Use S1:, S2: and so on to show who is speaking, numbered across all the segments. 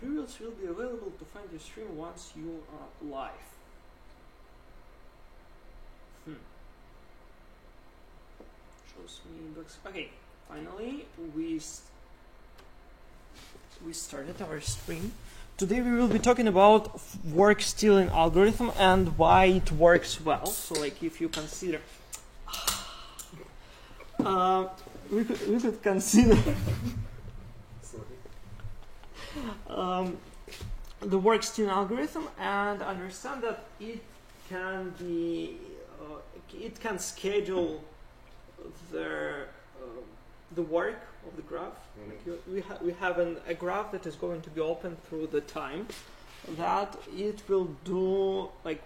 S1: Rerules will be available to find your stream once you are live. Shows me inbox. Okay, finally we started our stream. Today we will be talking about work stealing algorithm and why it works well. So, like, if you consider, we could consider the work stealing algorithm and understand that it can be it can schedule the work of the graph. Like we have a graph that is going to be open through the time that it will do like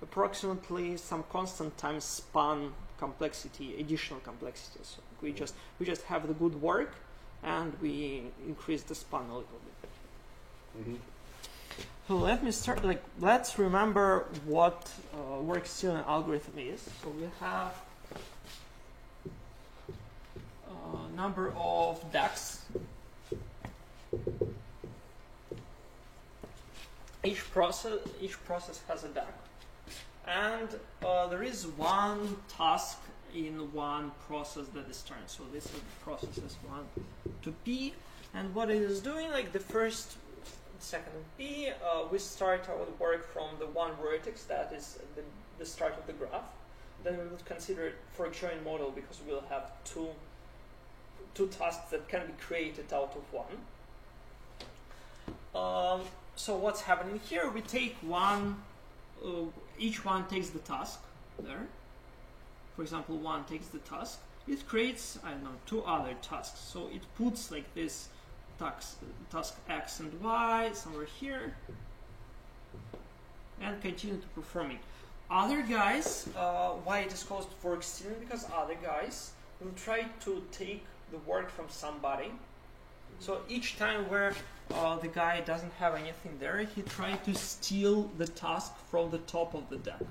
S1: approximately some constant time span complexity, additional complexity. So we just have the good work and we increase the span a little bit. So let me start. Like, let's remember what work stealing algorithm is. So we have a number of DAGs. Each process has a DAG, and there is one task in one process that is turned. So this is the processes 1 to P, and what it is doing, like the first, second, and P, we start our work from the one vertex that is the start of the graph. Then we would consider it for a joint model because we'll have two tasks that can be created out of one. So what's happening here? We take one. Each one takes the task there. For example, one takes the task. It creates, I don't know, 2 other tasks. So it puts like this task X and Y somewhere here, and continue to performing. Other guys, why it is called work stealing? Because other guys will try to take the work from somebody. So each time where the guy doesn't have anything there, he tries to steal the task from the top of the DAG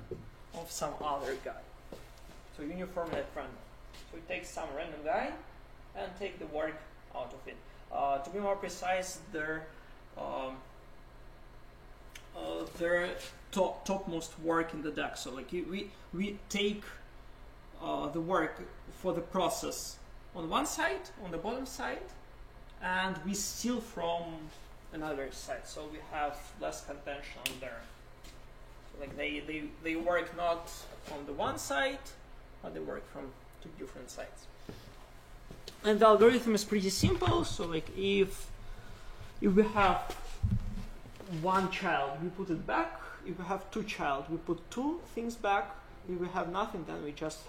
S1: of some other guy. So uniformly at random. So he takes some random guy and take the work out of it. To be more precise, their topmost work in the DAG. So like we take the work for the process on one side, on the bottom side, and we steal from another side. So we have less contention there. So like they work not on the one side, but they work from 2 different sides. And the algorithm is pretty simple. So like if we have 1 child, we put it back. If we have 2 child, we put 2 things back. If we have nothing, then we just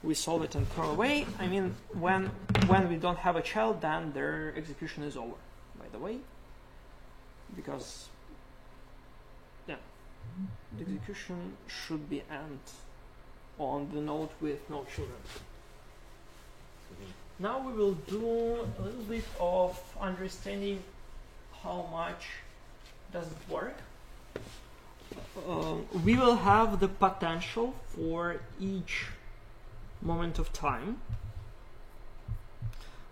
S1: we solve it and throw away. I mean, when we don't have a child, then their execution is over, by the way, because the execution should be end on the node with no children. Now we will do a little bit of understanding how much does it work. We will have the potential for each moment of time,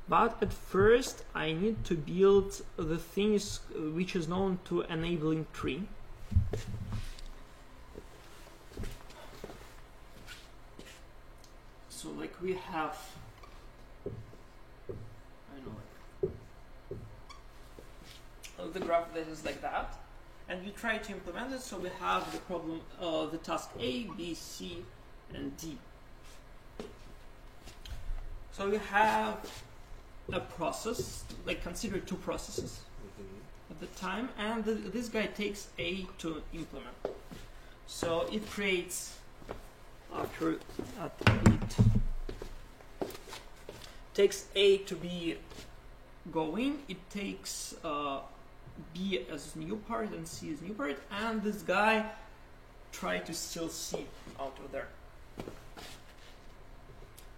S1: but at first I need to build the things which is known to enabling tree. So like we have, I don't know, the graph that is like that, and we try to implement it. So we have the problem, the task A, B, C, and D. So we have a process, like consider 2 processes at the time, and this guy takes A to implement. So it creates, after it takes A to be going, it takes B as new part and C as new part, and this guy try to steal C out of there.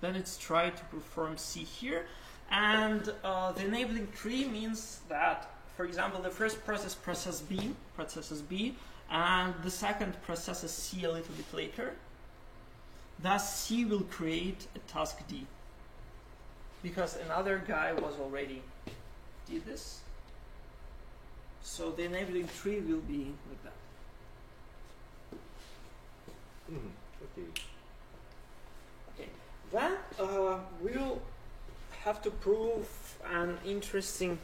S1: Then it's try to perform C here, and the enabling tree means that, for example, the first processes B, and the second processes C a little bit later. Thus, C will create a task D, because another guy was already did this. So the enabling tree will be like that.
S2: Okay.
S1: Okay. Then we'll have to prove an interesting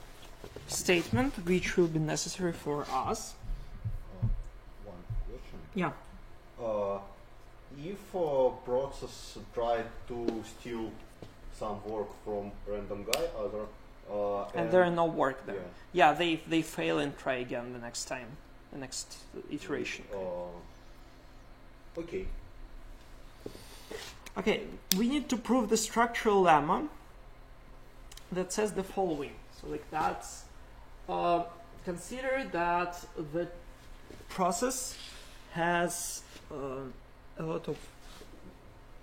S1: statement which will be necessary for us.
S2: One question.
S1: Yeah.
S2: If a process tried to steal some work from random guy,
S1: And there are no work there.
S2: Yeah.
S1: Yeah, they fail and try again the next time, the next iteration.
S2: Okay.
S1: Okay, we need to prove the structural lemma that says the following. So like that's, consider that the process has a lot of,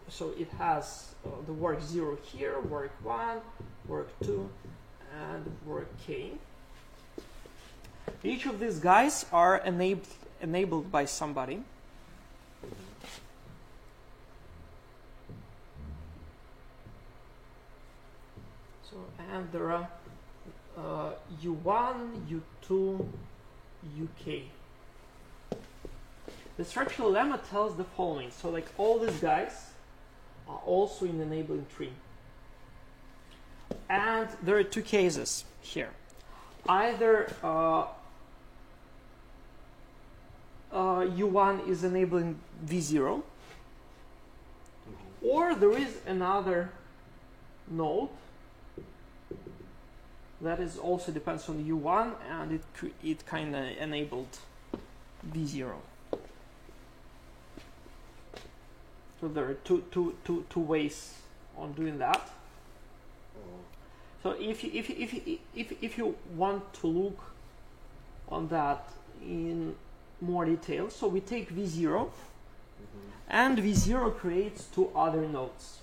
S1: so it has the work 0 here, work 1, work 2, and work k. Each of these guys are enabled by somebody. So, and there are U1, U2, UK. The structural lemma tells the following. So like all these guys are also in the enabling tree. And there are two cases here. Either U1 is enabling V0, or there is another node that is also depends on U1 and it kind of enabled V0. So there are two ways on doing that. So if you want to look on that in more detail, so we take V0 and V0 creates two other nodes.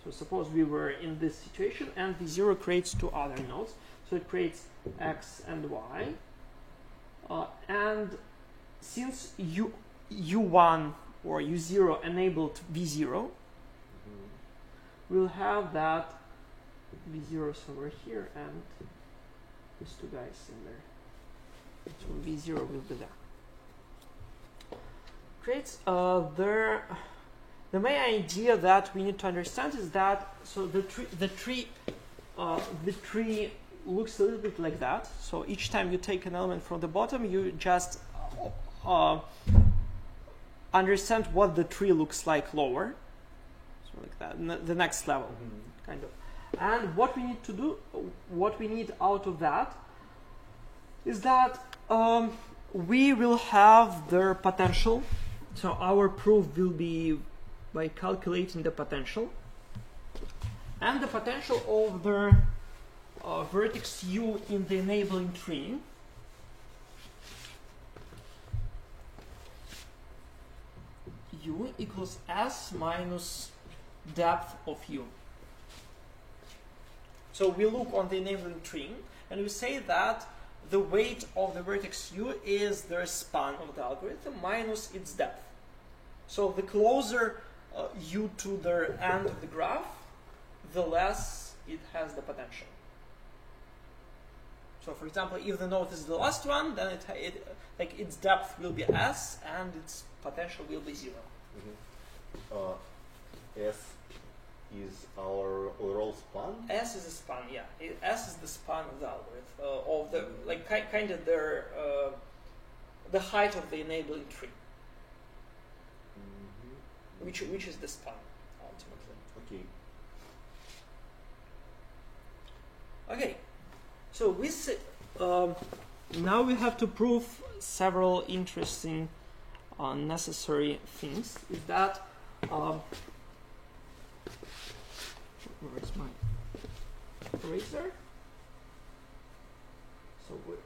S1: So suppose we were in this situation and V0 creates two other nodes. So it creates X and Y. And since U1 or U0 enabled V0, we'll have that V0 is over here and these two guys in there. So V0 will be there. Creates the main idea that we need to understand is that so the tree looks a little bit like that. So each time you take an element from the bottom, you just understand what the tree looks like lower. So like that, the next level, kind of. And what we need to do, what we need out of that, is that we will have their potential. So our proof will be by calculating the potential. And the potential of their vertex U in the enabling tree U equals S minus depth of U. So we look on the enabling tree and we say that the weight of the vertex U is the span of the algorithm minus its depth. So the closer U to the end of the graph, the less it has the potential. So for example, if the node is the last one, then like its depth will be S and its potential will be 0.
S2: S is our overall span?
S1: S is a span, yeah. S is the span of the algorithm, of the like kind of their the height of the enabling tree, which is the span ultimately.
S2: Okay.
S1: Okay, so we now we have to prove several interesting necessary things. Is that where is my eraser? So we're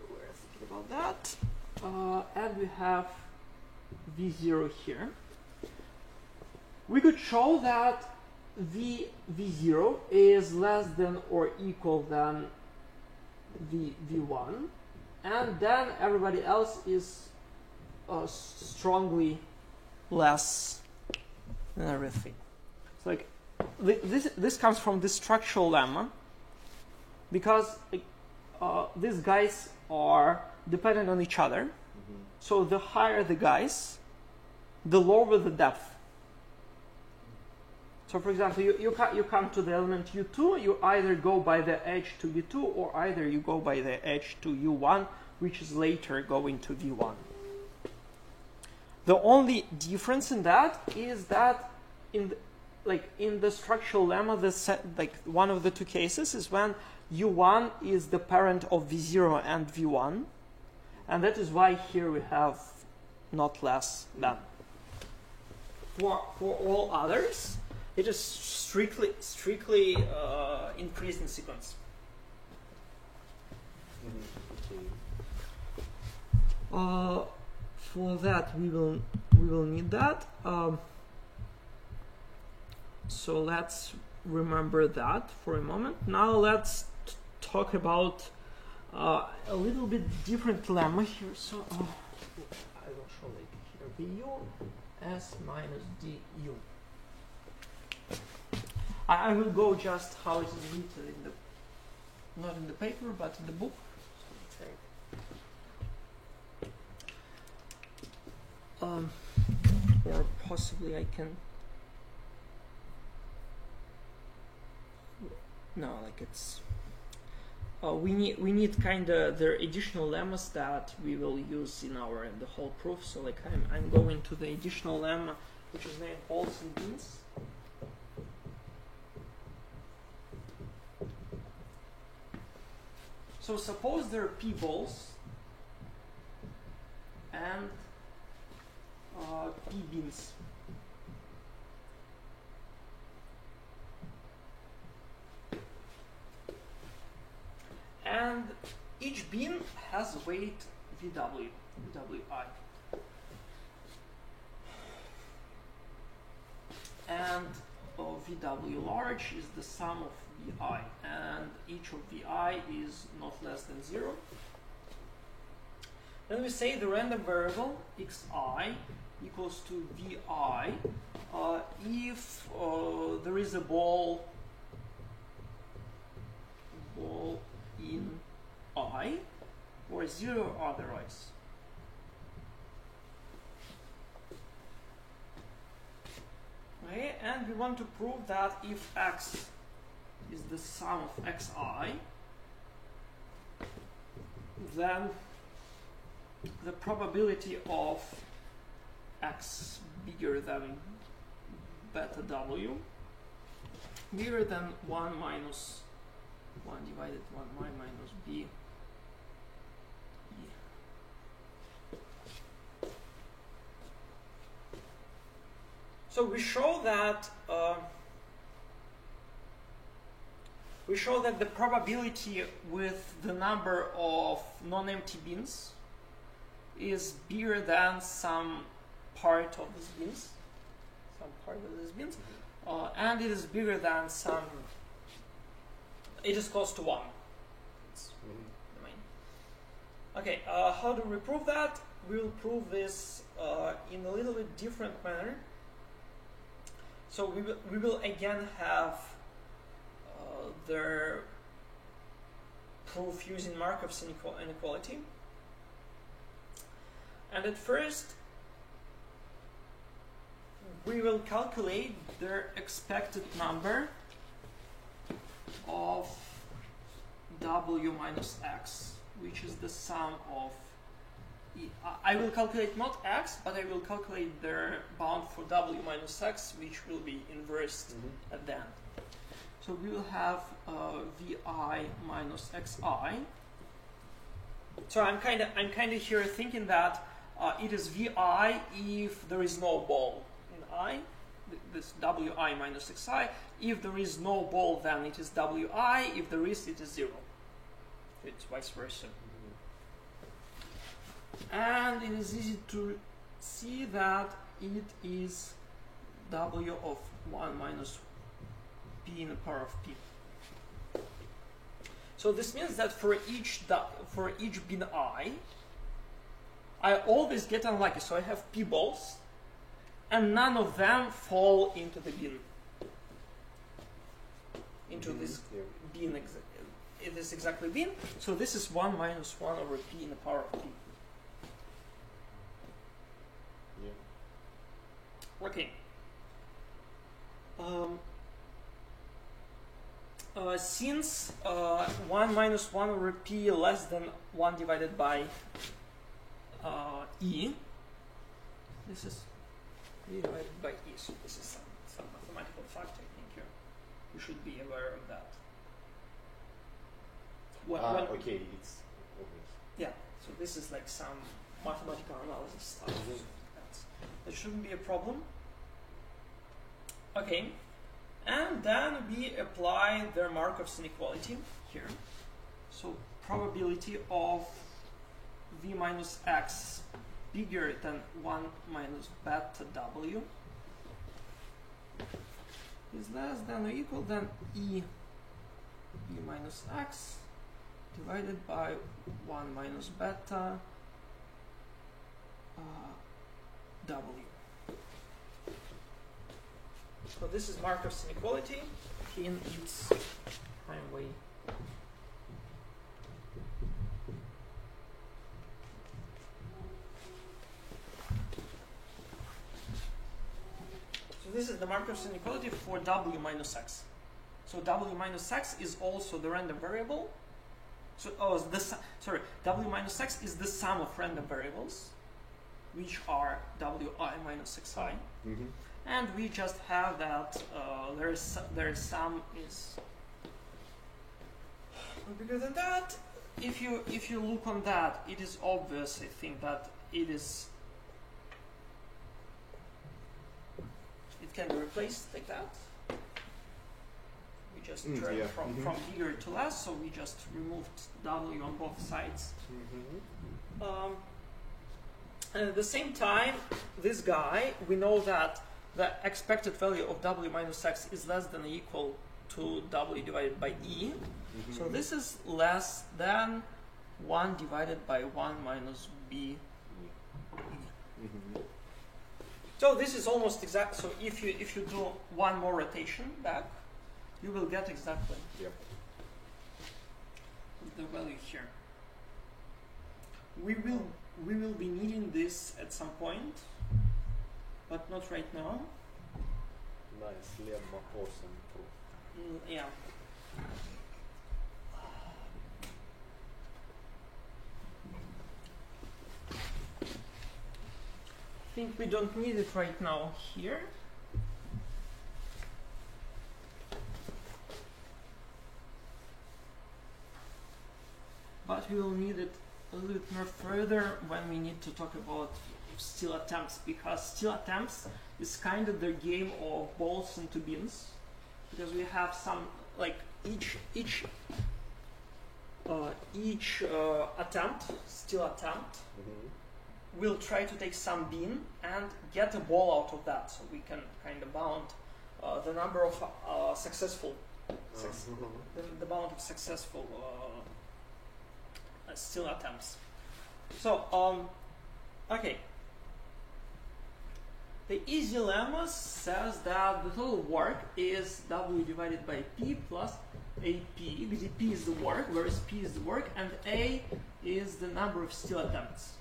S1: thinking about that. And we have V0 here. We could show that V0 is less than or equal than V1, and then everybody else is strongly less than everything. So like this comes from the structural lemma, because like, these guys are dependent on each other. So the higher the guys, the lower the depth. So for example, you come to the element u2, you either go by the edge to u2 or either you go by the edge to u1, which is later going to v1. The only difference in that is that in the structural lemma, one of the two cases is when u1 is the parent of v0 and v1, and that is why here we have not less than. For all others, it is strictly increasing sequence. For that we will need that. So let's remember that for a moment. Now let's talk about a little bit different lemma here. So I will show like here vu s minus du. I will go just how it is written in the, not in the paper, but in the book. Or possibly I can. No, like it's. We need kind of the additional lemmas that we will use in the whole proof. So like I'm going to the additional lemma, which is named balls and beans. So suppose there are p balls and p beans. And each bean has weight VW, VWI. And VW large is the sum of VI, and each of VI is not less than 0. Then we say the random variable xi equals to VI if there is a ball in I or 0 otherwise. Okay, and we want to prove that if x is the sum of xi, then the probability of x bigger than beta w, bigger than 1 minus 1 divided 1 minus b. So we show that the probability with the number of non-empty bins is bigger than some part of these bins, and it is bigger than some. It is close to 1. It's the main. Okay, how do we prove that? We will prove this in a little bit different manner. So we will again have the proof using Markov's inequality. And at first, we will calculate the expected number of w minus x, which is the sum of I will calculate not x, but I will calculate the bound for w minus x, which will be inversed at the end. So we will have vi minus xi. So I'm kind of here thinking that it is vi if there is no ball in I, this wi minus xi. If there is no ball, then it is wi. If there is, it is 0. It's vice versa. And it is easy to see that it is w of 1 minus p in the power of p. So this means that for each bin I always get unlucky. So I have p balls, and none of them fall into the bin, into this bin it is exactly bin. So this is 1 minus 1 over p in the power of p.
S2: Yeah.
S1: Okay. Since 1 minus 1 over p less than 1 divided by e, this is e divided by e. So this is some mathematical fact, I think you should be aware of that.
S2: Okay, it's obvious.
S1: Yeah, so this is like some mathematical analysis stuff. So that shouldn't be a problem. Okay, and then we apply the Markov's inequality here. So probability of v minus x bigger than 1 minus beta w is less than or equal than e v minus x divided by 1 minus beta w. So this is Markov's inequality in its prime way. So this is the Markov's inequality for w minus x. So w minus x is also the random variable. So w minus x is the sum of random variables, which are wi minus xi.
S2: Mm-hmm.
S1: And we just have that their sum is bigger than that. If you look on that, it is obvious, I think, that it can be replaced like that. We just turn
S2: yeah.
S1: from bigger to less, so we just removed w on both sides.
S2: Mm-hmm.
S1: And at the same time, this guy, we know that the expected value of w minus x is less than or equal to w divided by e.
S2: Mm-hmm.
S1: So this is less than 1 divided by 1 minus b.
S2: Mm-hmm.
S1: So this is almost exact. So if you do one more rotation back, you will get exactly
S2: Yep.
S1: the value here. We will be needing this at some point, but not right now.
S2: Nice lemma awesome proof.
S1: Yeah. I think we don't need it right now here. But we will need it a little bit more further when we need to talk about steal attempts, because steal attempts is kind of the game of balls into bins, because we have some, like, each attempt, steal attempt,
S2: Mm-hmm.
S1: will try to take some bin and get a ball out of that, so we can kind of bound the number of successful the amount of successful steal attempts. So okay, the easy lemma says that the total work is w divided by p plus ap, because p is the work, whereas p is the work, and a is the number of steal attempts.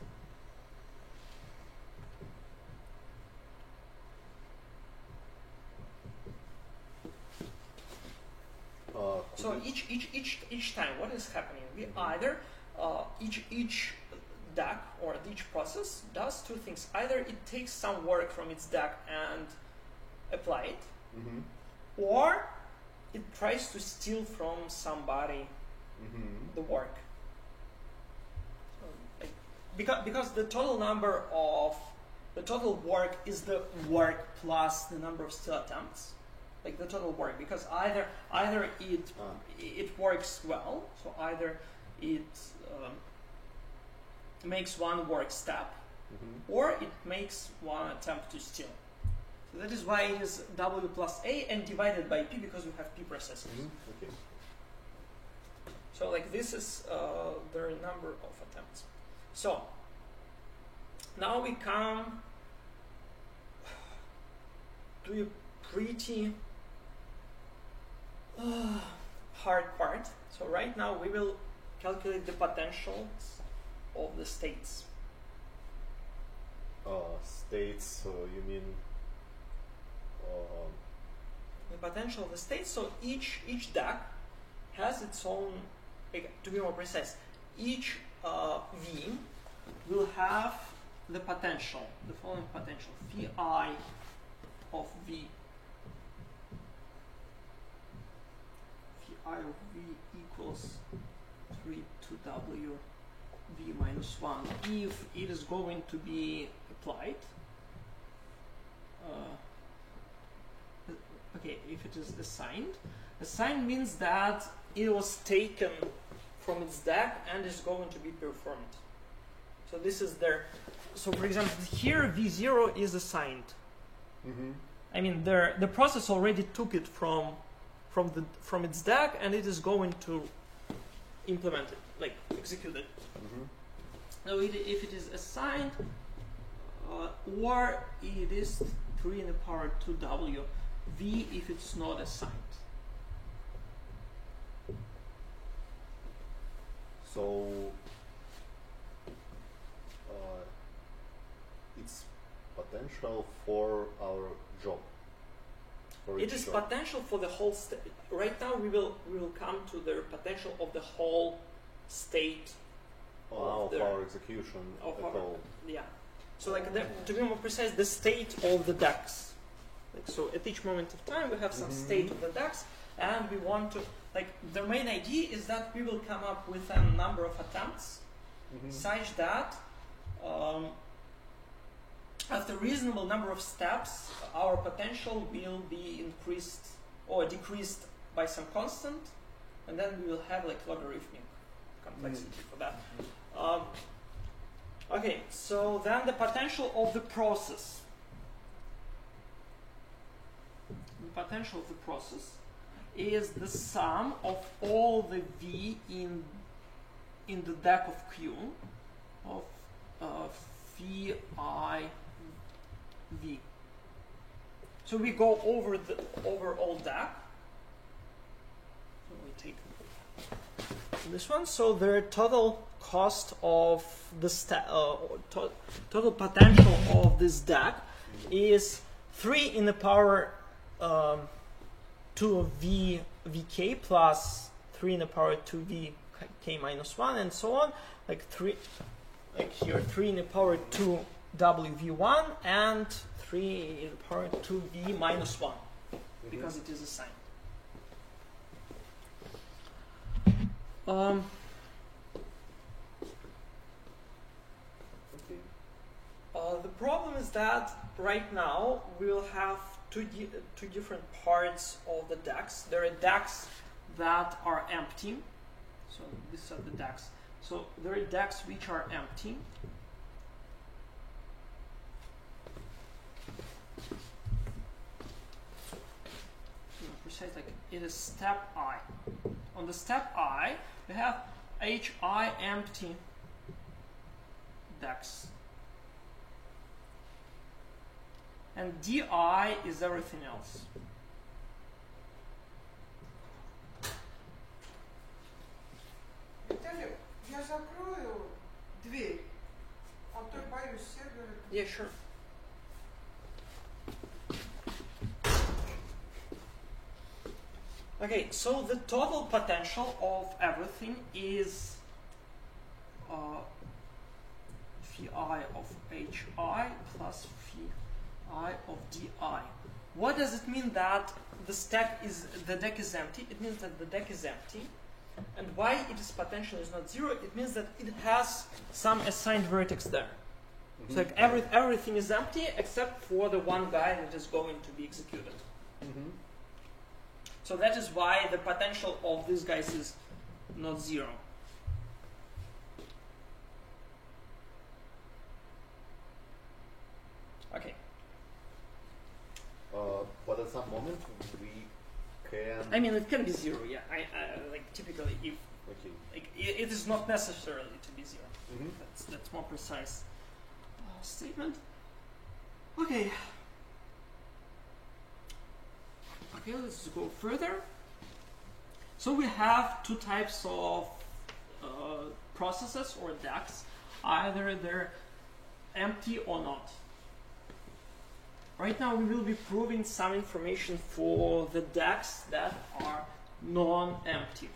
S1: So each time, what is happening? We either each DAC or each process does two things. Either it takes some work from its DAC and apply it,
S2: Mm-hmm.
S1: or it tries to steal from somebody
S2: Mm-hmm.
S1: the work. Because the total number of the total work is the work plus the number of steal attempts, like the total work. Because either it works well, so either it makes one work step,
S2: Mm-hmm.
S1: or it makes one attempt to steal. So that is why it is w plus a and divided by p, because we have p processes.
S2: Mm-hmm. Okay.
S1: So like this is the number of attempts. So now we come to a pretty hard part. So right now we will calculate the potentials of the states.
S2: States, you mean
S1: The potential of the states. So each DAC has its own. To be more precise, each V will have the potential, the following potential: Phi of V. Phi of V equals 3 to W V minus 1 if it is going to be applied. Okay, if it is assigned. Assigned means that it was taken from its DAC and is going to be performed. So this is there. So for example, here V0 is assigned.
S2: Mm-hmm.
S1: I mean, the process already took it from its DAC and it is going to implement it, like execute it.
S2: Mm-hmm.
S1: So if it is assigned, or it is 3 in the power 2W, V if it's not assigned.
S2: So it's potential for our job.
S1: It is potential for the whole state. Right now we will come to the potential of the whole state
S2: of our execution
S1: of
S2: at
S1: our,
S2: all.
S1: Yeah. So like to be more precise, the state of the DAX. Like, so at each moment of time we have some state of the DAX, and we want to, like, the main idea is that we will come up with a number of attempts such that after reasonable number of steps our potential will be increased or decreased by some constant, and then we will have like logarithmic complexity for that. Okay, so then the potential of the process. The potential of the process is the sum of all the V in the DAC of Q of phi I V. So we go over all DAC. So we take this one. So the total cost of the total potential of this DAC is 3 in the power 2 of Vk plus 3 in the power 2 Vk minus 1 and so on, like 3, like here 3 in the power 2 Wv1 and 3 in the power 2 V minus 1 because it is assigned. The problem is that right now we will have two different parts of the DAX. There are DAX that are empty. So these are the DAX. So there are DAX which are empty. Precise, like it is step I. On the step I, we have HI empty DAX. And DI is everything else.
S3: Виталий, я закрою дверь, а то боюсь сервера.
S1: Yeah, sure. Okay, so the total potential of everything is phi I of HI plus phi I of DI. What does it mean that the deck is empty? It means that the deck is empty. And why its potential is not 0? It means that it has some assigned vertex there. So like everything is empty except for the one guy that is going to be executed. So that is why the potential of these guys is not 0. Okay.
S2: But at some moment we can.
S1: I mean, it can be 0. Yeah. Like typically, if like it is not necessarily to be 0. That's more precise statement. Okay. Okay, let's go further. So we have two types of processes or DACs. Either they're empty or not. Right now we will be proving some information for the DACs that are non-empty.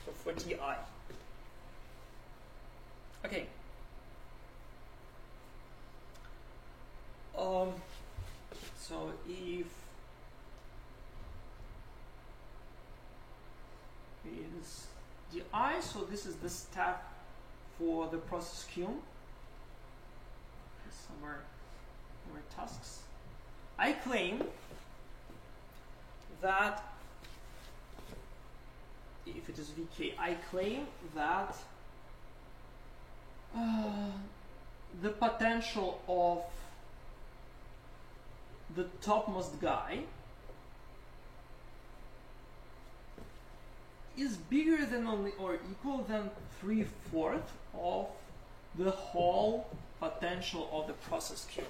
S1: So for TI. Okay. So if is DI, so this is the step for the process queue. Somewhere tasks. I claim that if it is VK, I claim that the potential of the topmost guy is bigger than or equal than 3/4 of the whole potential of the process queue.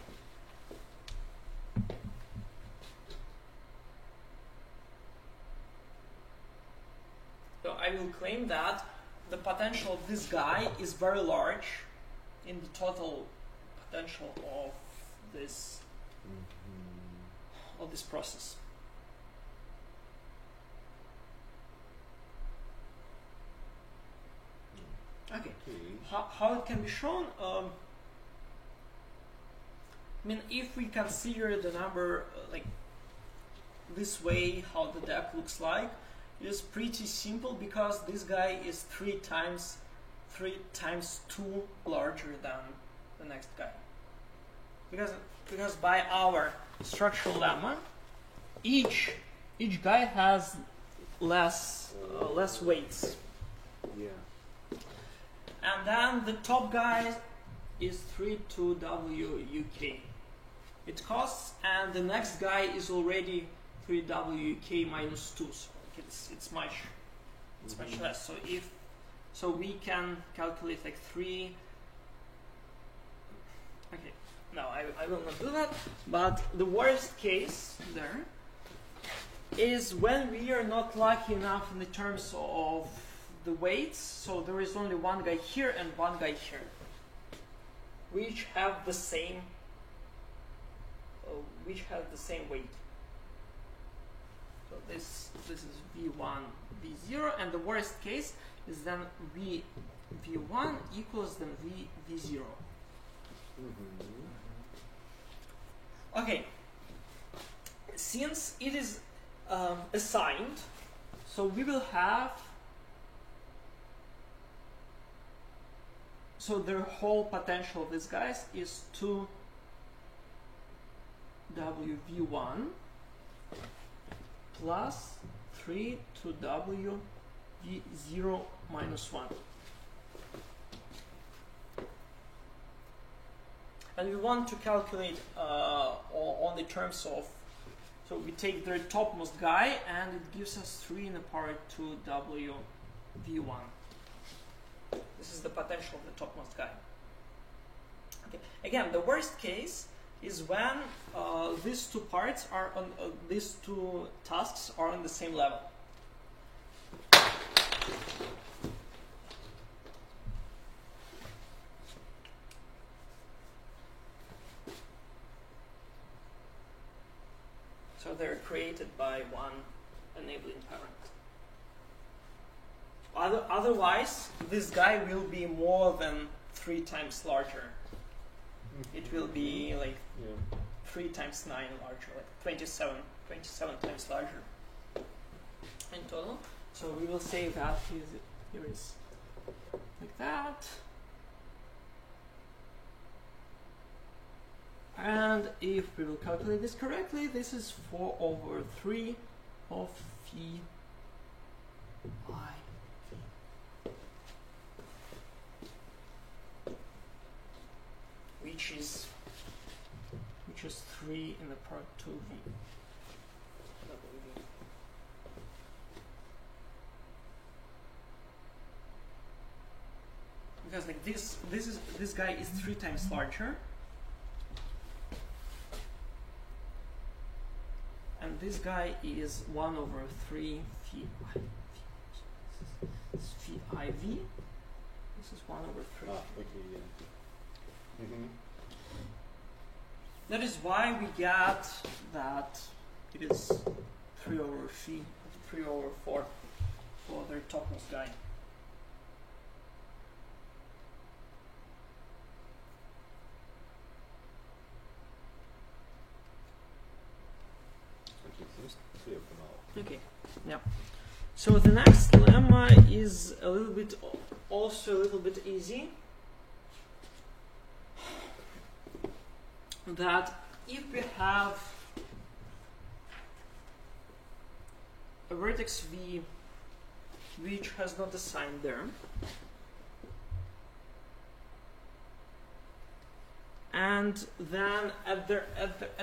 S1: So I will claim that the potential of this guy is very large in the total potential of this process. Okay. How it can be shown? I mean, if we consider the number like this way, how the DAC looks like, it is pretty simple because this guy is 3 times 2 larger than the next guy. Because by our structural lemma, each guy has less weights.
S2: Yeah.
S1: And then the top guy is 3/2WUK. It costs, and the next guy is already 3WUK minus 2. So it's much less. So we can calculate like 3. Okay, no, I will not do that. But the worst case there is when we are not lucky enough in the terms of the weights. So there is only one guy here and one guy here, which have the same weight. So this is V1, V0, and the worst case is then V1 equals then V0. Okay, since it is assigned, so we will have, so the whole potential of these guys is 2WV1 plus 3/2WV0 minus 1. And we want to calculate on the terms of, so we take the topmost guy and it gives us 3 in the power 2WV1. This is the potential of the topmost guy. Okay. Again, the worst case is when these two parts are on these two tasks are on the same level. So they're created by one enabling parent. Otherwise, this guy will be more than 3 times larger. It will be like 3 times 9 larger, like 27 times larger in total. So we will say that here is like that. And if we will calculate this correctly, this is 4/3 of phi I. Which is 3 in the power 2v. Because like this guy is 3 times larger, and this guy is 1/3 phi I. IV. This is 1 over 3.
S2: Ah, okay, yeah. Mm-hmm.
S1: That is why we get that it is 3 over 4 for their topmost guy.
S2: Okay, seems clear for now.
S1: Okay, yeah. So the next lemma is a little bit, also a little bit easy. That if we have a vertex V which has not a sign there, and then at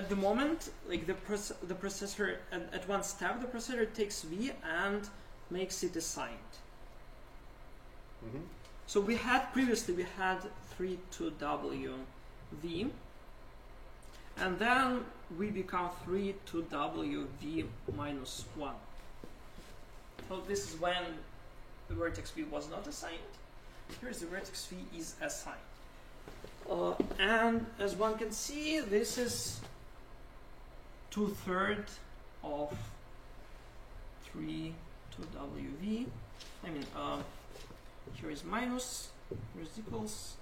S1: the moment, like the processor at one step, the processor takes V and makes it assigned.
S2: Mm-hmm.
S1: So we had 3 to W V, and then we become 3 to W V minus 1. So this is when the vertex V was not assigned. Here's the vertex V is assigned. And as one can see, this is 2/3 of 3 to WV. I mean, here is minus, here is equals.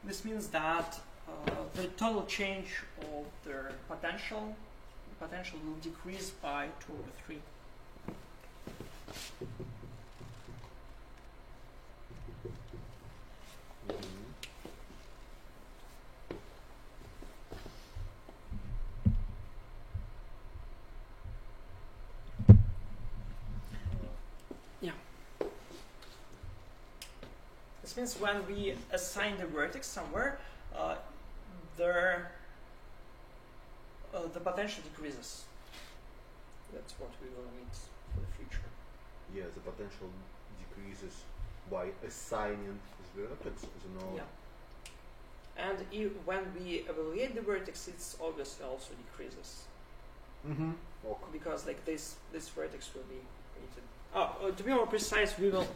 S1: This means that the total change of their potential will decrease by 2 over 3. This means when we assign the vertex somewhere, the potential decreases. That's what we will need for the future.
S2: Yeah, the potential decreases by assigning the vertex as a node.
S1: Yeah. And when we evaluate the vertex, it's obviously also decreases.
S2: Mm-hmm. Okay.
S1: Because like this vertex will be created. To be more precise, we will.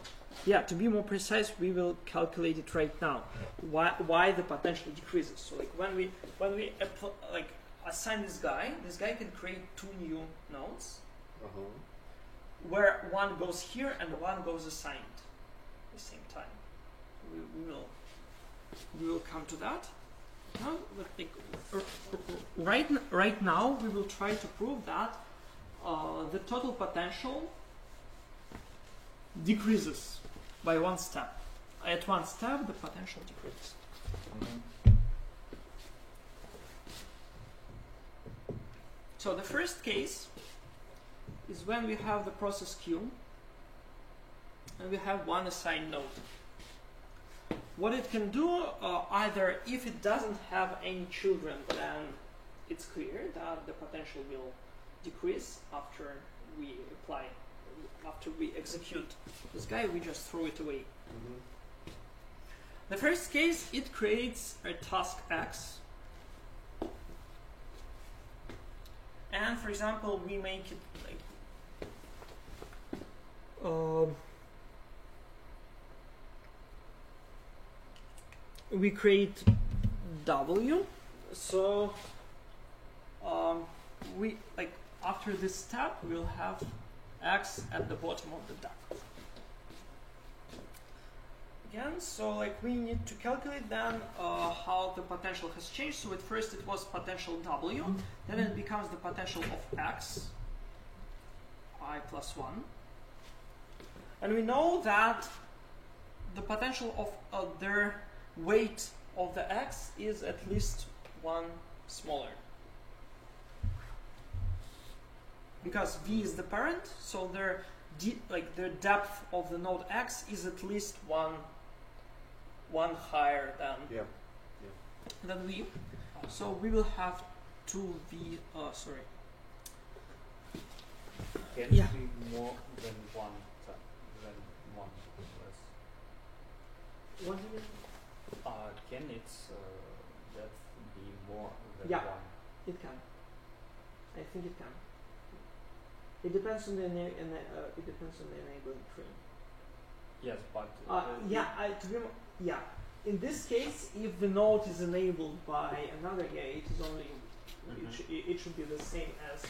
S1: Yeah, to be more precise, we will calculate it right now. Why the potential decreases? So like when we assign this guy can create 2 new nodes, where one goes here and one goes assigned at the same time. We will come to that. Now, right now, we will try to prove that the total potential decreases by 1 step. At 1 step, the potential decreases.
S2: Mm-hmm.
S1: So the first case is when we have the process Q and we have one assigned node. What it can do, either if it doesn't have any children, then it's clear that the potential will decrease after we execute this guy, we just throw it away.
S2: Mm-hmm.
S1: The first case, it creates a task X. And for example, we make it like we create W. So we like after this step, we'll have X at the bottom of the duct. Again, so like we need to calculate then how the potential has changed. So at first it was potential W, then it becomes the potential of X, I plus 1. And we know that the potential of their weight of the X is at least 1 smaller. Because V is the parent, so their depth of the node X is at least one higher than V. So we will have 2V. Sorry.
S4: Can
S1: Yeah.
S4: it be more than one? Less?
S1: What do you mean?
S4: Can its depth be more than
S1: Yeah.
S4: one?
S1: It can. I think it can. It depends on the enabling tree.
S4: Yes, but
S1: yeah. In this case, if the node is enabled by another gate, is only it should be the same as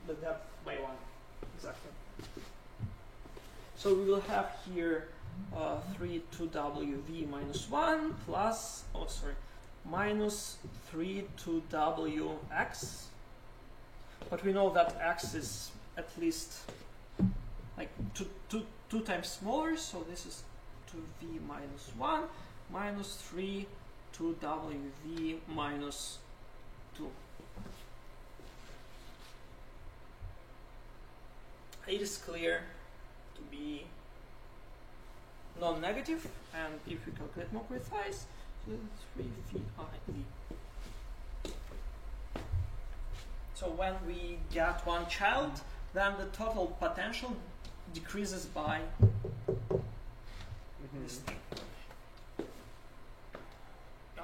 S1: the depth by 1. Exactly. So we will have here 3 2wv minus 1 plus minus 3 2wx. But we know that x is at least like two times smaller, so this is 2v minus 1 minus 3 2wv minus 2. It is clear to be non-negative, and if we calculate more precise, so 3viv. So when we get one child, then the total potential decreases by this thing.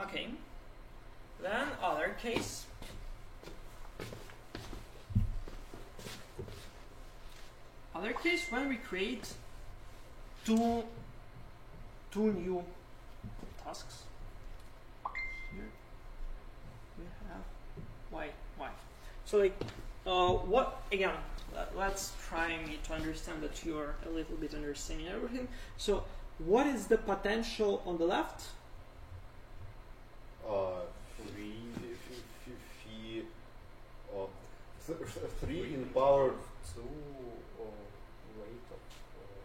S1: Okay. Then other case. Other case when we create two new tasks. Here we have y. So like what again? Let's try to understand that you are a little bit understanding everything. So what is the potential on the left?
S2: 3 in power
S4: 2 weight of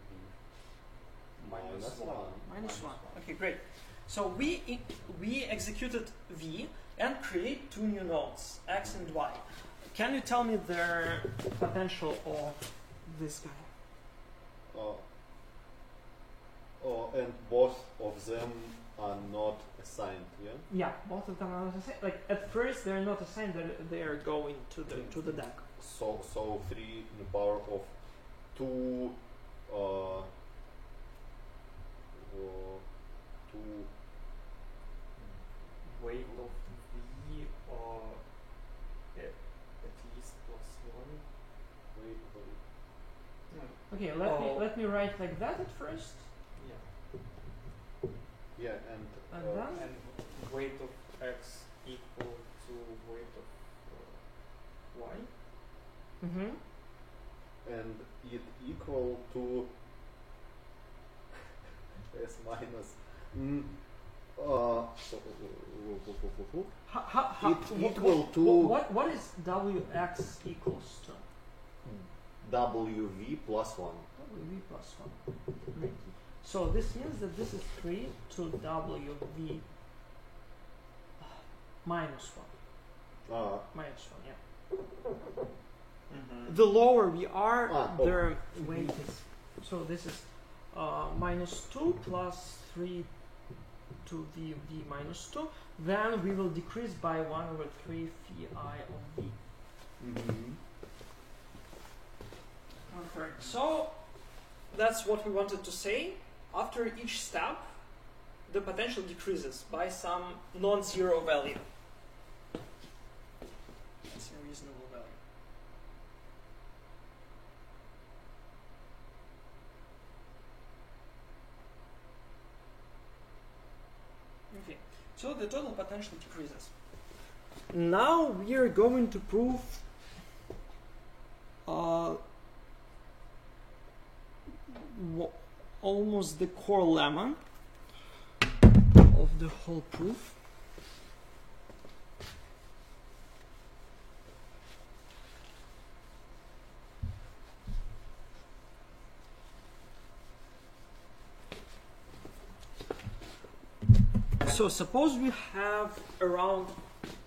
S4: v minus 1.
S1: Minus 1. Okay, great. So we executed v and create two new nodes, x and y. Can you tell me their potential of this guy?
S2: And both of them are not assigned, yeah?
S1: Yeah, both of them are not assigned. Like at first they're not assigned; they are going to the deck.
S2: So 3 in the power of 2
S4: Weight of v or at least plus 1.
S2: wait,
S1: Okay, let me write like that at first.
S4: Yeah.
S2: yeah, and
S1: And then?
S4: And weight of x equal to weight of y.
S1: Mm-hmm.
S2: and it equal to s minus it equal to
S1: what is wx equals to?
S2: wv plus 1.
S1: wv plus 1. Great. So this means that this is 3 to wv minus 1. Minus 1, yeah. The lower we are, the weight is. So this is minus 2 plus 3 to v minus 2. Then we will decrease by 1 over 3 phi of v. Okay. So that's what we wanted to say. After each step, the potential decreases by some non-zero value. It's a reasonable value. Okay, so the total potential decreases. Now we are going to prove almost the core lemma of the whole proof. So suppose we have a round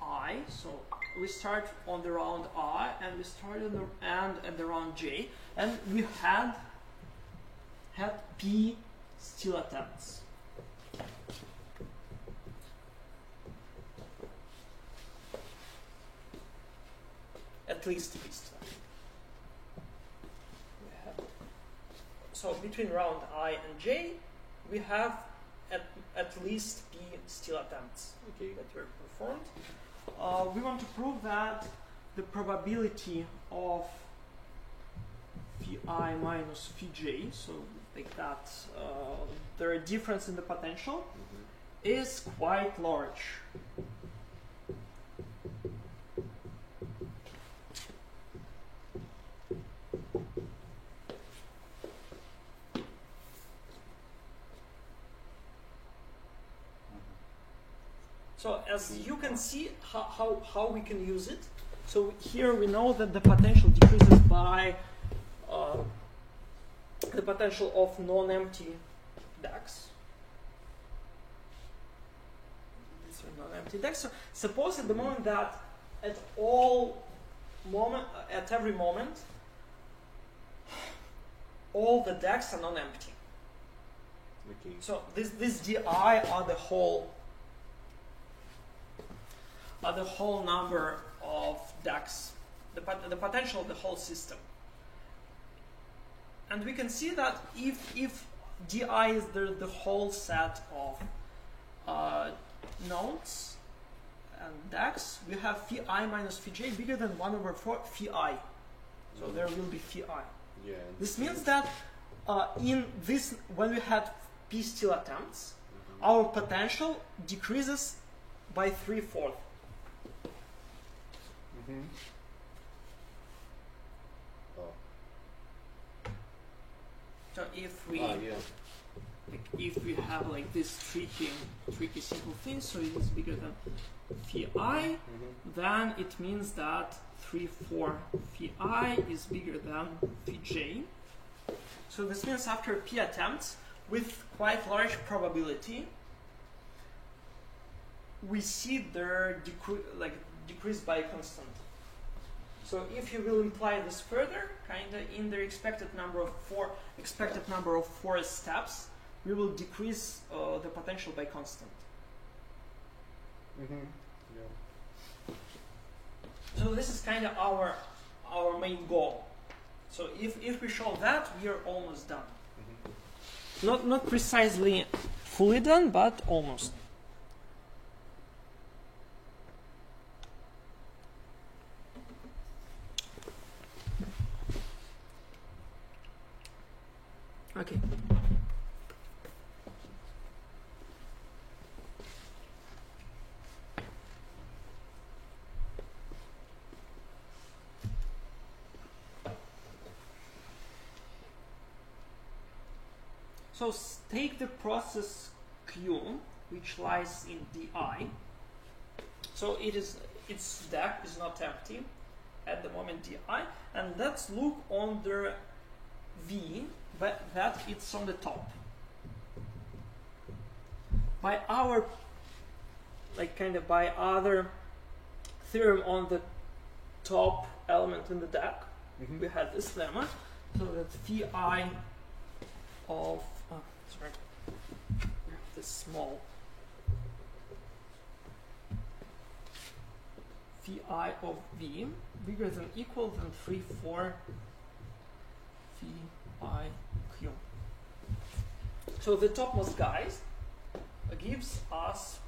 S1: I, so we start on the round I and we start on the end at the round J, and we had P steal attempts. At least P steal. So between round I and J, we have at least P steal attempts that were performed. We want to prove that the probability of phi phi minus phi j, so like that, the difference in the potential is quite large. So as you can see how we can use it. So here we know that the potential decreases by the potential of non-empty DACs. These are non-empty DACs. So suppose at the moment that at every moment, all the DACs are non-empty.
S2: Okay.
S1: So this di are the whole number of DACs, the potential of the whole system. And we can see that if di is the whole set of nodes and DACs, we have phi minus phi j bigger than 1 over 4 phi I. So there will be phi I.
S2: Yeah.
S1: This means that in this, when we had p still attempts, our potential decreases by 3/4.
S2: Oh.
S1: So if we
S2: Yeah.
S1: if we have like this tricky simple thing, so it is bigger than phi I, then it means that 3/4 phi I is bigger than phi j. So this means after p attempts, with quite large probability, we see their decrease by a constant. So if you will imply this further, kinda in the expected number of 4 steps, we will decrease the potential by constant.
S2: Yeah.
S1: So this is kind of our main goal. So if we show that, we are almost done. Not precisely fully done, but almost. Okay. So take the process Q, which lies in di. So its DAC is not empty at the moment di, and let's look under V, but that it's on the top. By our, by other theorem on the top element in the DAC, we had this lemma, so that phi of, this small phi of V bigger than equal than 3/4 phi q. So the topmost guys gives us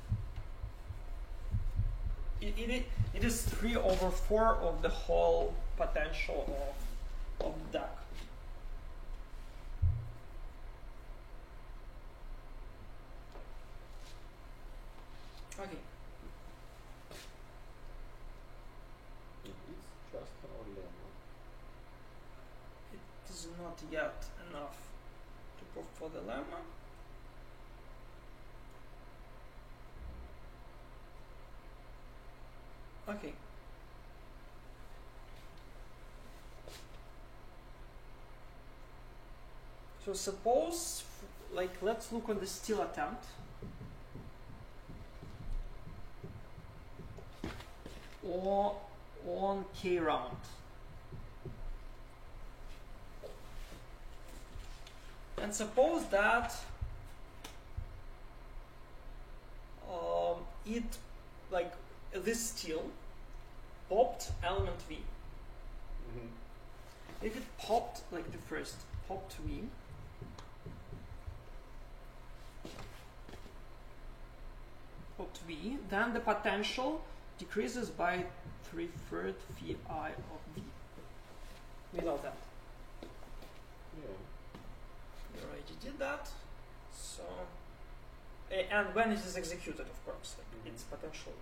S1: it is 3/4 of the whole potential of the DAC. Okay.
S2: It's just our lemma.
S1: It is not yet enough to prove for the lemma. Okay. So suppose, let's look on the still attempt. Or on K round. And suppose that this still popped element V. If it popped like the first popped V, then the potential decreases by 3/3 phi of V. We know that. So, and when it is executed, of course, like its potential.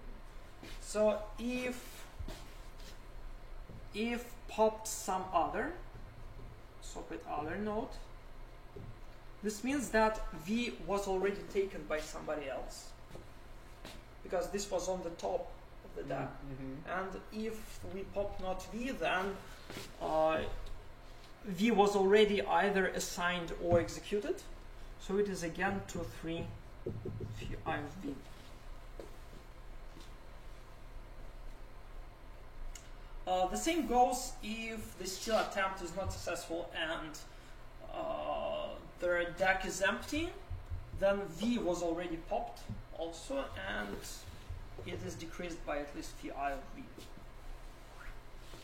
S1: So if popped some other, so-called other node, this means that V was already taken by somebody else, because this was on the top of the DAC. And if we pop not V, then V was already either assigned or executed. So it is again 2, 3 Phi of V. The same goes if the steal attempt is not successful and the DAC is empty, then V was already popped also, and it is decreased by at least Phi of V.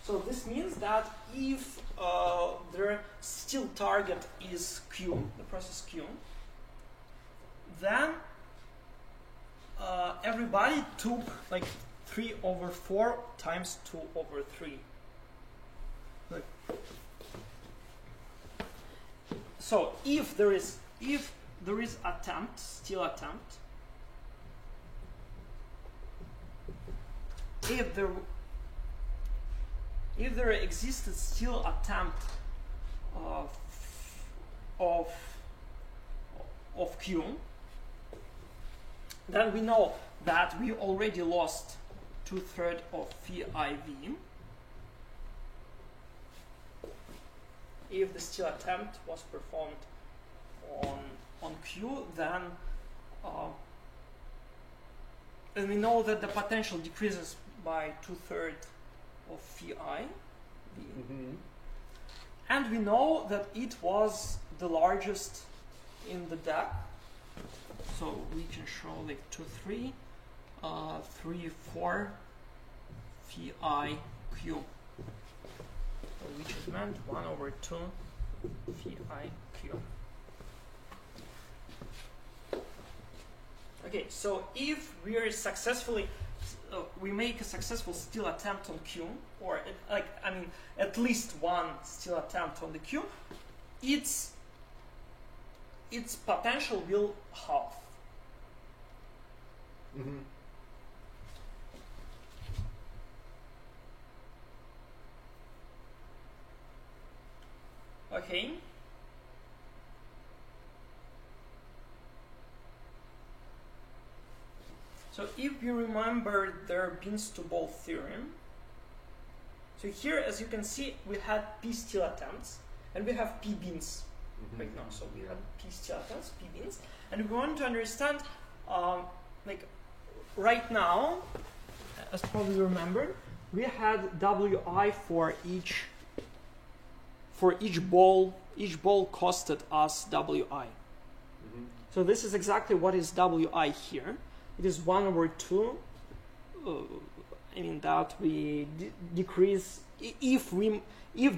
S1: So this means that if the steal target is Q, the process Q, then everybody took like 3/4 times 2/3. Like, so if there is attempt, steal attempt, if there existed steal attempt of Q, then we know that we already lost 2/3 of Phi V. If the steal attempt was performed on Q, then and we know that the potential decreases by 2/3 of Phi V. And we know that it was the largest in the DAC. So we can show like 2, 3, 3, 4 Phi Q, which is meant 1/2 Phi Q. Okay, so if we are successfully, we make a successful steal attempt on Q, or at least one steal attempt on the Q, its potential will halve. Okay. So if you remember their beans to ball theorem, so here, as you can see, we had P steal attempts and we have P beans right now. So we have P steal attempts, P beans, and we want to understand, like right now, as probably you remember, we had Wi for each ball. Each ball costed us Wi. So this is exactly what is Wi here. It is 1/2. I mean that we decrease if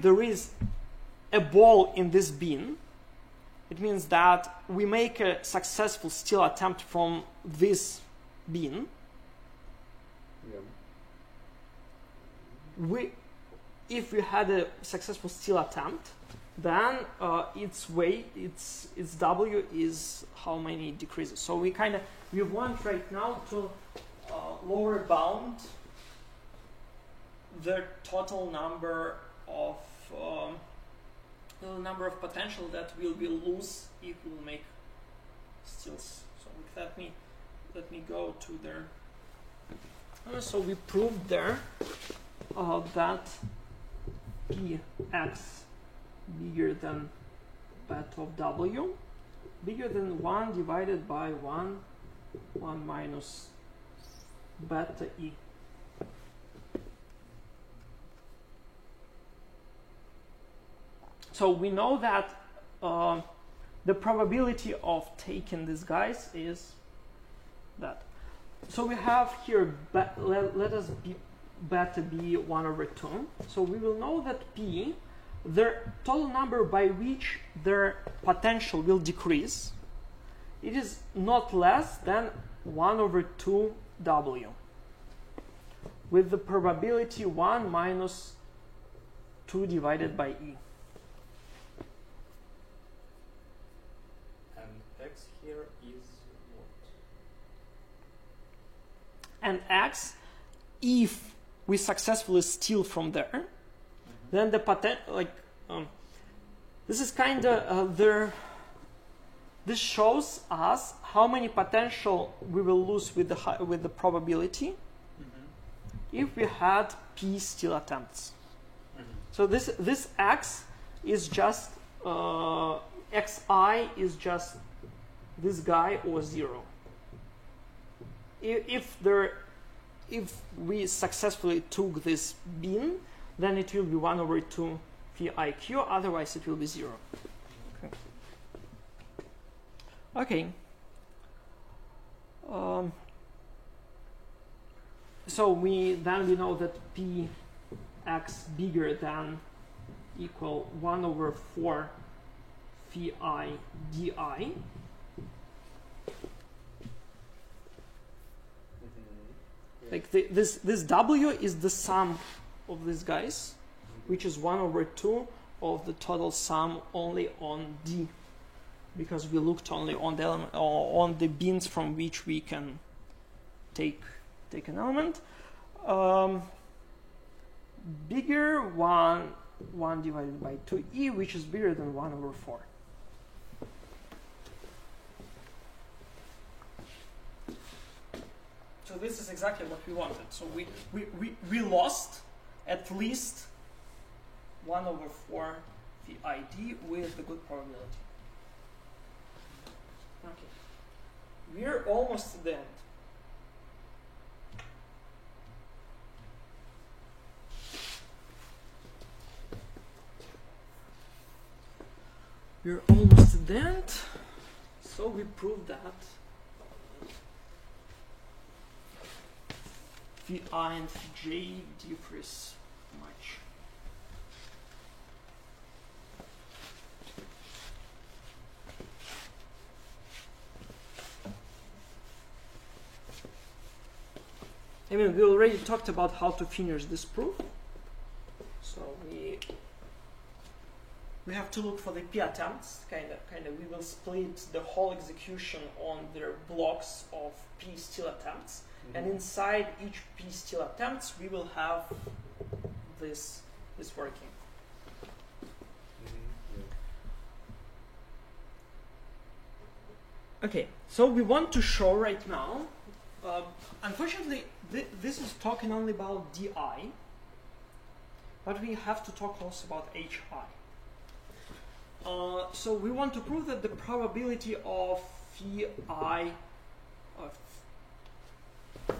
S1: there is a ball in this bin. It means that we make a successful steal attempt from this bin. If we had a successful steal attempt, then its W is how many decreases. So we want right now to lower bound the total number of potential that will be loose if we will make steals. So let me go to there. So we proved there that Px bigger than beta of W, bigger than 1 divided by 1 minus beta E. So we know that the probability of taking these guys is that. So we have here, let us be beta be 1/2. So we will know that P, the total number by which their potential will decrease, it is not less than 1/2 W, with the probability 1 minus 2 divided by E.
S4: And X here
S1: and x, if we successfully steal from there, then the this is kind of this shows us how many potential we will lose with the probability if we had p steal attempts. So this x is just xi is just this guy or 0. If we successfully took this bin, then it will be 1/2 phi iq. Otherwise, it will be 0. Okay. So we know that p x bigger than equal 1/4 phi I di. Like this w is the sum of these guys, which is 1/2 of the total sum only on d, because we looked only on the element, on the bins from which we can take an element. Bigger 1 divided by 2e, which is bigger than 1/4. So this is exactly what we wanted. So we lost at least 1/4 phi id with the good probability. Okay. We're almost at the end. We're almost at the end. So we proved that phi I and phi j differs much. I mean, we already talked about how to finish this proof. So we have to look for the p attempts. Kind of. We will split the whole execution on their blocks of p steal attempts, and inside each p steal attempts, we will have this working. Okay, so we want to show right now. Unfortunately, this is talking only about di, but we have to talk also about hi. So we want to prove that the probability of phi I of what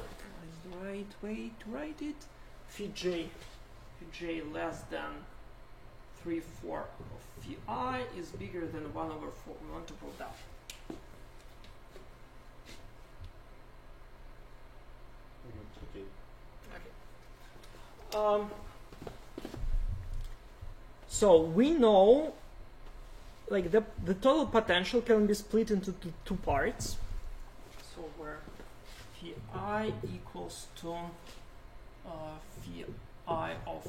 S1: is the right way to write it? Phi j less than 3/4 of phi I is bigger than 1/4. We want to prove that. Okay. So we know, like the total potential can be split into two parts. So where phi I equals to phi I of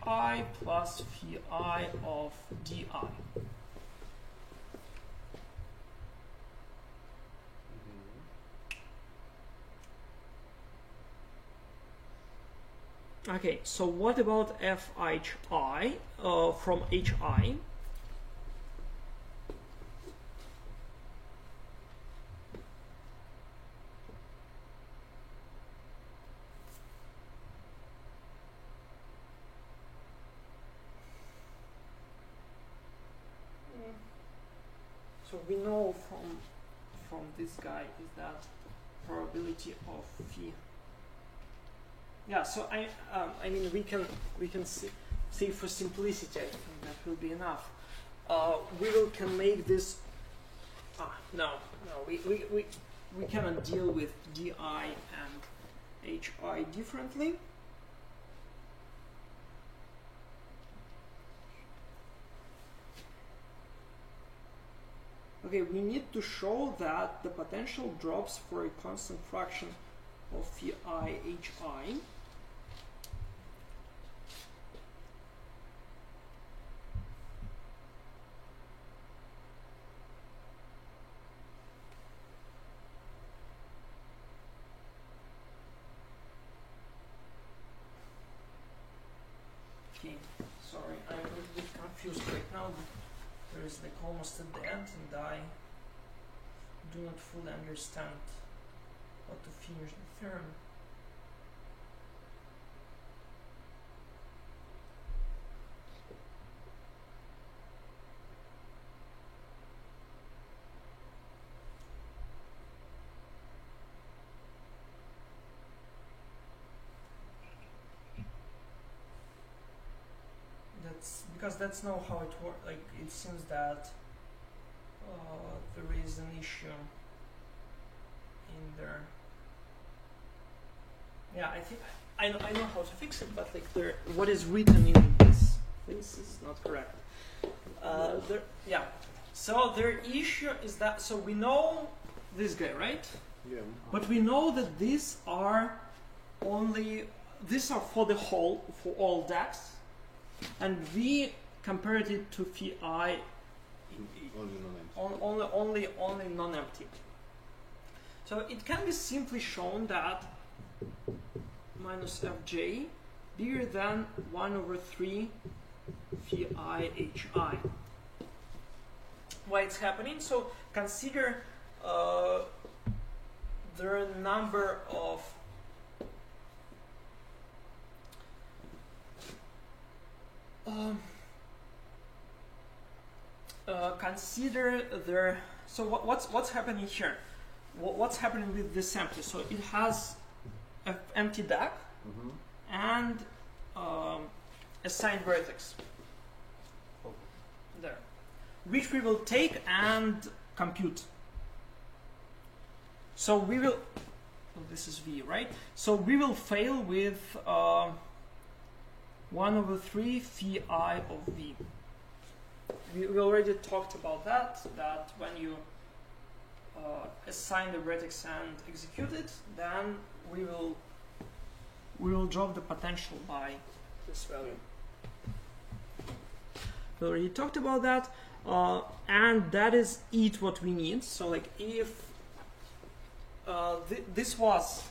S1: hi plus phi I of di. Okay, so what about fi from hi? So we know from this guy is that probability of phi. Yeah, so I mean we can see for simplicity. I think that will be enough. We can make this. No, we cannot deal with di and hi differently. Okay, we need to show that the potential drops for a constant fraction of phi I hi. is like almost at the end, and I do not fully understand how to finish the theorem. Because that's not how it works. Like, it seems that there is an issue in there. Yeah, I think I know how to fix it, but like what is written in this is not correct. Yeah. So their issue is that, so we know this guy, right?
S2: Yeah.
S1: But we know that these are for the whole, for all DACs. And we compared it to phi only non-empty. So it can be simply shown that minus fj bigger than 1 over 3 phi hi. Why it's happening? So consider the number of consider their. So what's happening here? What's happening with this empty? So it has an empty DAC and a signed vertex there, which we will take and compute. So we will. Well, this is V, right? So we will fail with 1 over 3 phi I of V. We already talked about that when you assign the vertex and execute it, then we will drop the potential by this value. We already talked about that, and that is it what we need. So like if this was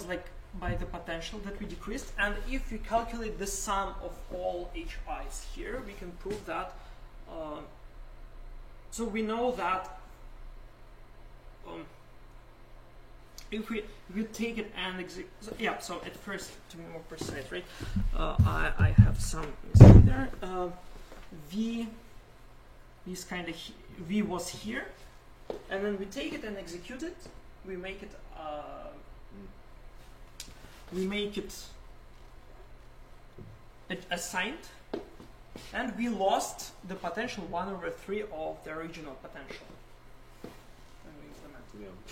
S1: like by the potential that we decreased, and if we calculate the sum of all HIs here, we can prove that. So we know that if we take it and execute, so at first, to be more precise, right? I have some mistake there. V is kind of V was here, and then we take it and execute it. We make it. Assigned, and we lost the potential 1 over 3 of the original potential when we implement it.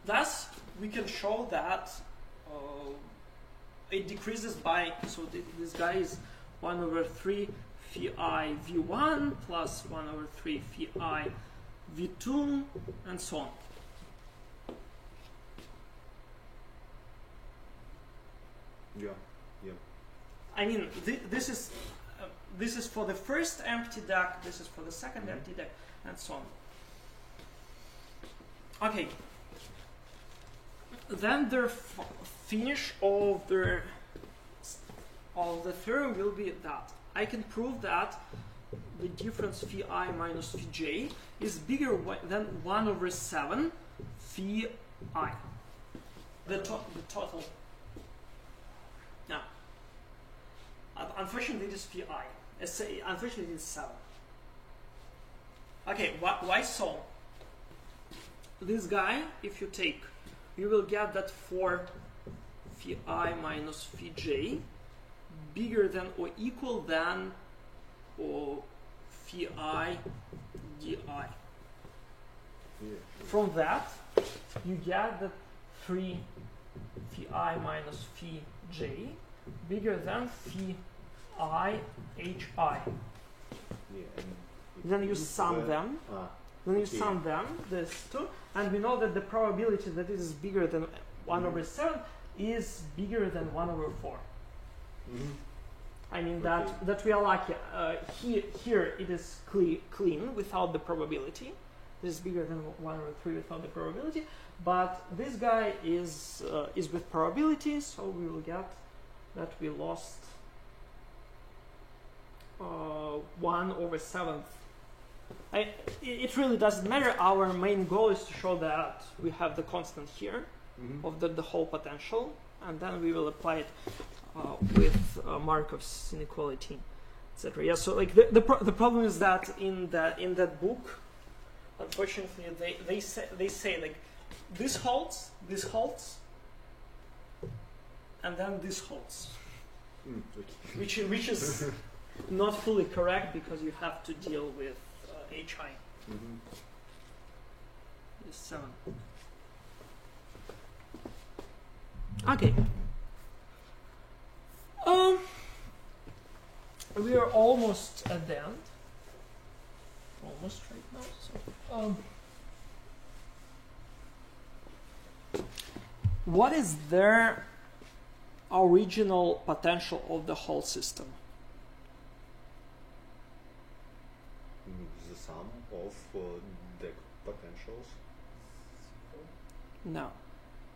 S1: Thus, we can show that it decreases by, so this guy is 1 over 3 phi I V1 plus 1 over 3 phi I V2 and so on.
S2: Yeah.
S1: I mean, this is for the first empty DAC, this is for the second empty DAC, and so on. Okay. Then the finish of the theorem will be that I can prove that the difference phi I minus phi j is bigger than 1 over 7 phi I. The total. Now, unfortunately, it is phi I. Unfortunately, it is 7. Okay, why so? This guy, if you take, you will get that for phi I minus phi j bigger than or equal than or phi I di. From that, you get that 3 phi I minus phi j bigger than phi I hi. Then you sum them. Then you sum them, this two, and we know that the probability that it is bigger than 1 over 7 is bigger than 1 over 4. I mean that we are lucky. Here it is clean without the probability. This is bigger than 1 over 3 without the probability. But this guy is with probability, so we will get that we lost 1/7. It really doesn't matter. Our main goal is to show that we have the constant here of the whole potential, and then we will apply it with Markov's inequality, etc. Yeah. So like the problem is that in that book, unfortunately, they say like this holds, and then this holds, which is not fully correct because you have to deal with HI. Is 7. Okay. We are almost at the end. Almost right now. So, what is their original potential of the whole system?
S2: The sum of the potentials.
S1: No.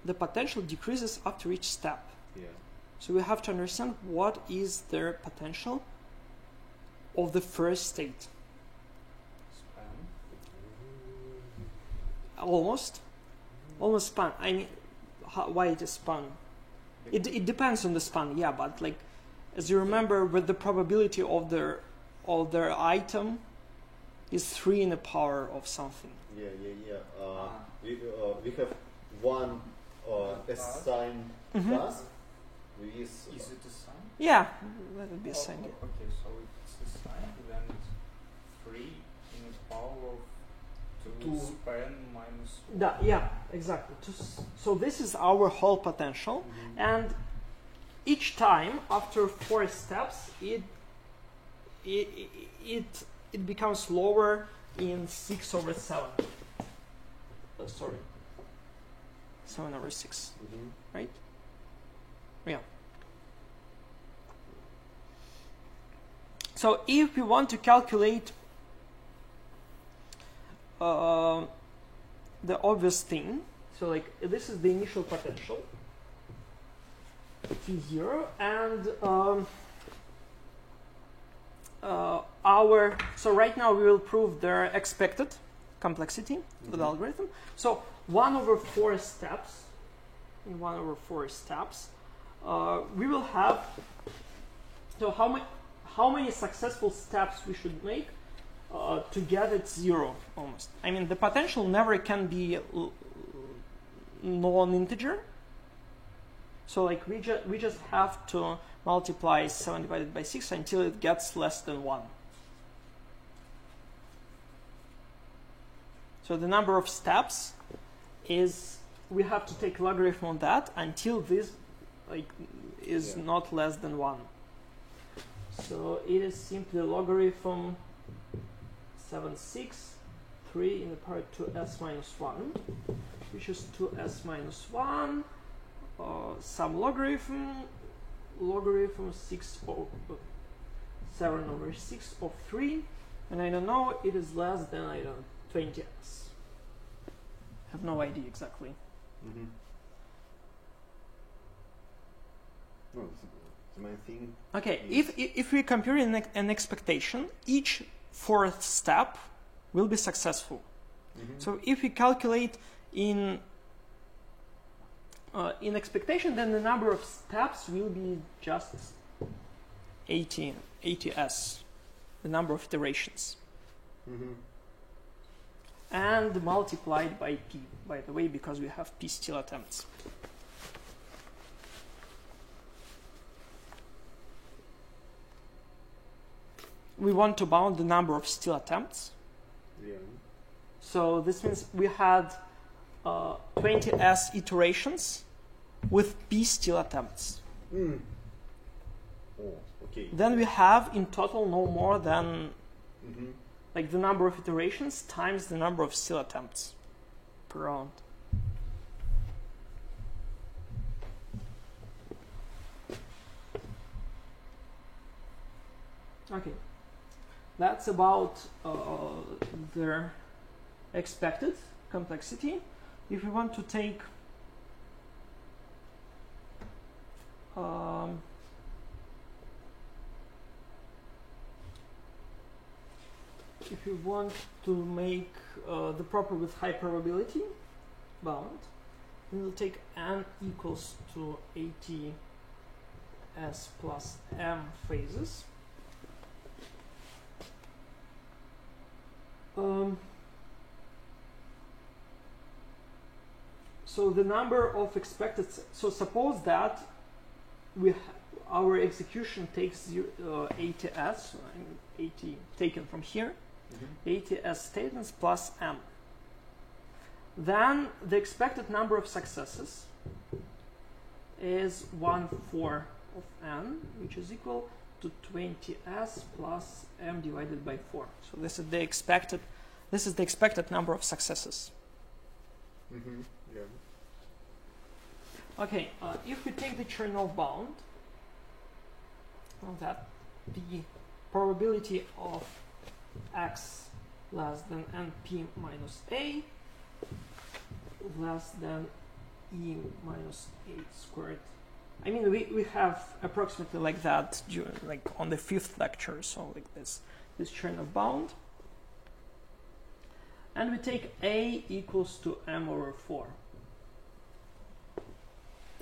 S1: The potential decreases after each step.
S2: Yeah.
S1: So we have to understand what is their potential of the first state.
S4: Span.
S1: Almost span. I mean, why it is span? It depends on the span, yeah. But like, as you remember, with the probability of their item is 3 in the power of something.
S2: Yeah. We have one assigned task with.
S4: Is it a sign?
S1: Yeah, let it be assigned.
S4: Okay, so it's a sign, then it's 3 in the power of 2 span minus 1.
S1: Yeah, exactly. So this is our whole potential, and each time after 4 steps, it becomes lower in 6/7. Sorry, 7/6, right? Yeah. So if we want to calculate the obvious thing, so like this is the initial potential, T0, and so right now we will prove their expected complexity for the algorithm. So 1/4 steps, in 1/4 steps, we will have, so how many successful steps we should make to get it 0 almost. I mean, the potential never can be non-integer. So like we just have to multiply 7 divided by 6 until it gets less than 1. So the number of steps is, we have to take logarithm on that until this like is not less than 1. So it is simply logarithm 7, 6, 3 in the power 2s minus 1, which is 2s minus 1, some logarithm 7/6 of 3, and I don't know, it is less than, I don't know, 20s. I have no idea exactly.
S2: No, the main thing.
S1: Okay, if we compare an expectation, each 4th step will be successful. So if we calculate in expectation, then the number of steps will be just 80s, the number of iterations, and multiplied by p, by the way, because we have p still attempts. We want to bound the number of still attempts.
S2: Yeah.
S1: So this means we had 20s iterations with p still attempts.
S2: Oh, okay.
S1: Then we have in total no more than like the number of iterations times the number of still attempts per round. Okay, that's about their expected complexity. If we want to take if you want to make the proper with high probability bound, we will take n equals to ATS plus m phases. So the number of expected. So suppose that our execution takes ATS, AT taken from here, ATS statements plus m. Then the expected number of successes is 1/4 of n, which is equal to 20s plus m divided by 4. So this is the expected. This is the expected number of successes.
S2: Yeah.
S1: Okay, if we take the Chernoff bound, that the probability of x less than np minus a less than e minus a squared. I mean, we have approximately like that during, like on the 5th lecture, so like this Chernoff bound. And we take a equals to m over 4.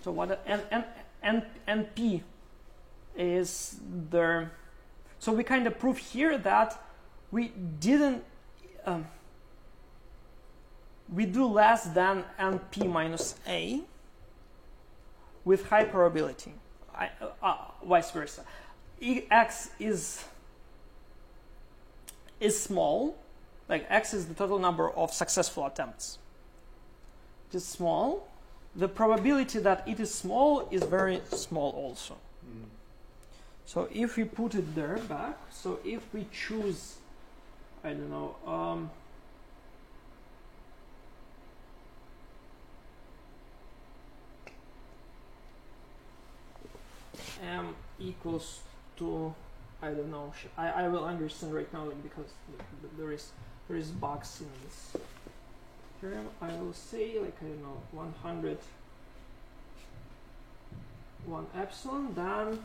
S1: So what np is the. So we kind of prove here that we didn't. We do less than np minus a with high probability. Vice versa. X is small. Like x is the total number of successful attempts. It is small. The probability that it is small is very small also. So if we put it there back, so if we choose, I don't know, m equals to, I don't know, I will understand right now, like, because there is bugs in this theorem. I will say, like, I don't know, 100 1 epsilon, then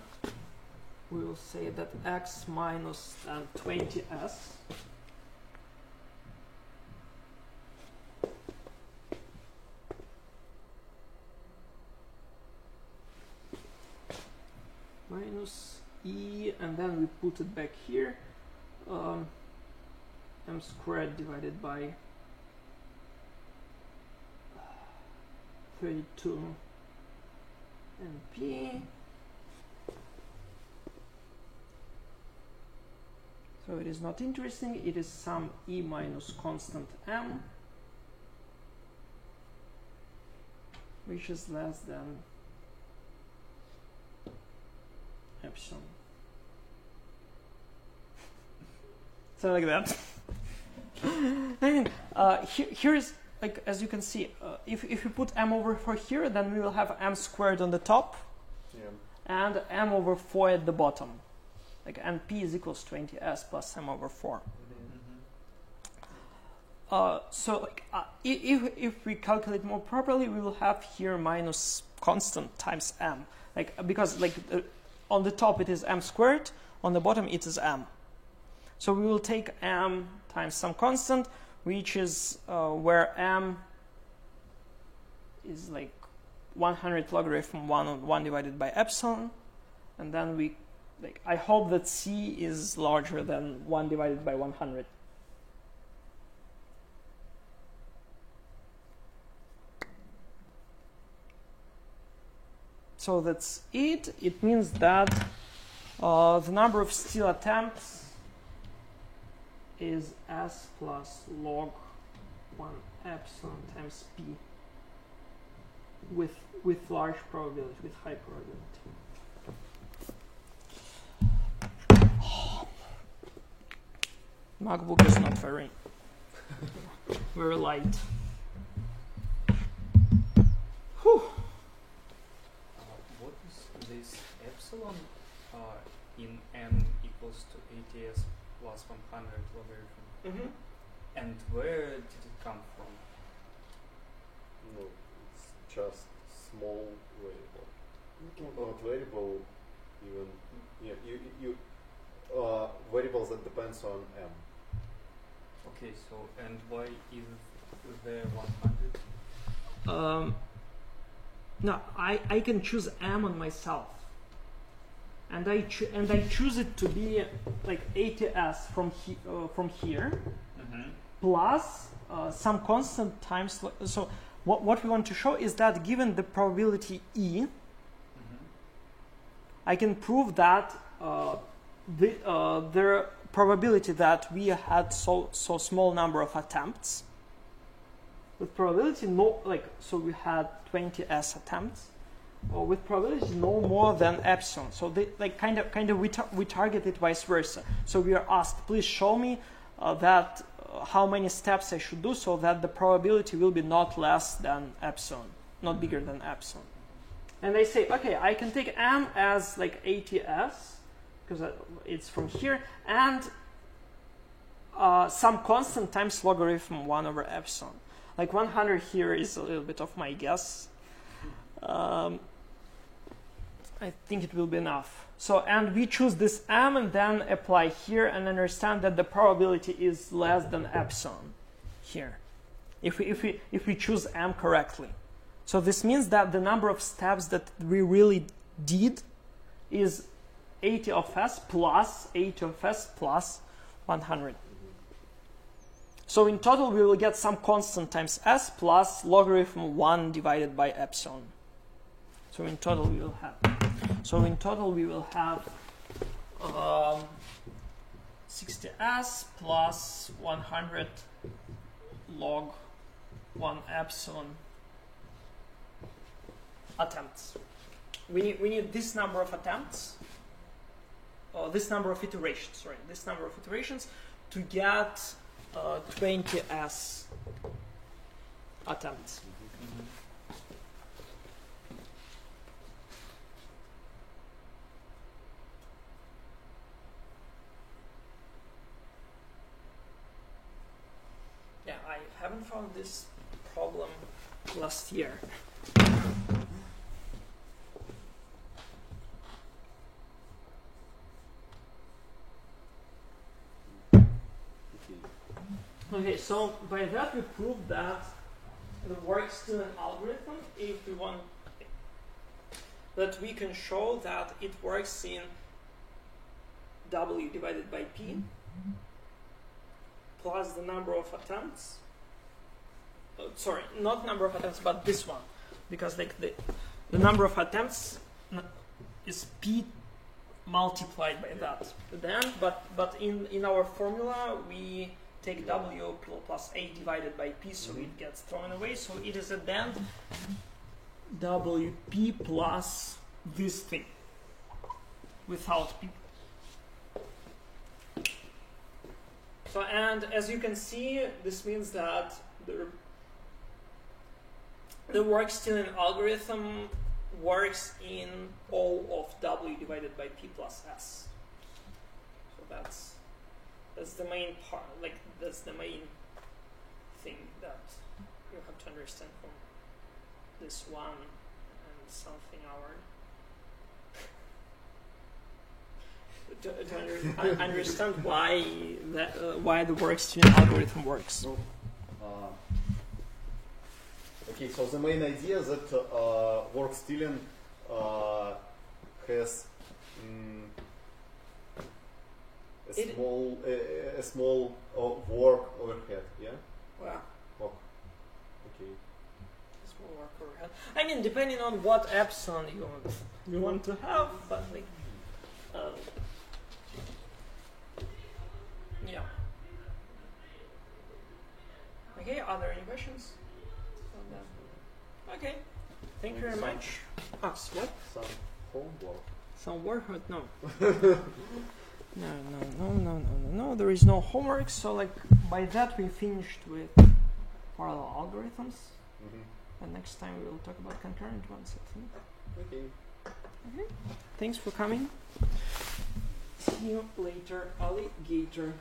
S1: we will say that x minus 20s minus e, and then we put it back here, m squared divided by 32 np. So it is not interesting, it is some e minus constant m, which is less than epsilon. So like that. I mean, here is, like, as you can see, if you put m over 4 here, then we will have m squared on the top, and m over 4 at the bottom. Like np is equals 20s plus m over 4. So like, if we calculate more properly, we will have here minus constant times m. Like, because like on the top it is m squared, on the bottom it is m. So we will take m times some constant, which is where m is like 100 logarithm 1 divided by epsilon, and then we, like, I hope that c is larger than 1 divided by 100. So that's it. It means that the number of steal attempts is s plus log 1 epsilon times p with large probability, with high probability. MacBook is not very light. Whew.
S4: What is this epsilon in n equals to ATS plus 100 logarithm? And where did it come from?
S2: No, it's just small variable. Not variable, even. Yeah, you variables that depends on m.
S4: Okay, so and why is there 100?
S1: No, I can choose m on myself, and I choose it to be like 80s from here plus some constant times. So what we want to show is that given the probability e, I can prove that the probability that we had so small number of attempts with probability so we had 20s attempts, or with probability no more than epsilon. So they kind of we target it vice versa. So we are asked, please show me that how many steps I should do so that the probability will be not less than epsilon, not bigger than epsilon. And they say, okay, I can take m as like 80s because it's from here, and some constant times logarithm 1 over epsilon. Like 100 here is a little bit of my guess. I think it will be enough. So, and we choose this m and then apply here and understand that the probability is less than epsilon here, if we choose m correctly. So this means that the number of steps that we really did is 80 of s plus 80 of s plus 100. So in total, we will get some constant times s plus logarithm 1 divided by epsilon. So in total, we will have 60s plus 100 log 1 epsilon attempts. We need this number of attempts, this number of iterations. This number of iterations to get 20s attempts. Yeah, I haven't found this problem last year. Okay, so by that we proved that the work-student algorithm, if we want, that we can show that it works in W divided by P plus the number of attempts. Sorry, not number of attempts, but this one, because like the number of attempts is P multiplied by that at the end. But in our formula we take W plus A divided by P, so it gets thrown away. So it is at the end WP plus this thing without P. So, and as you can see, this means that the work-student algorithm works in O of W divided by P plus S. So that's the main part, like that's the main thing that you have to understand from this one and something hour. to understand why the work-student algorithm works.
S2: Okay, so the main idea that work-student has a small work overhead, yeah?
S1: Wow.
S2: Oh, okay.
S1: Small work overhead. I mean, depending on what epsilon you want to have, but like, yeah. Okay. Are there any questions on that? Okay. Thank you very much. What?
S2: Some homework.
S1: Some work? No. No. There is no homework. So, like, by that we finished with parallel algorithms. And next time we will talk about concurrent ones, I think. Okay. Thanks for coming. See you later, alligator.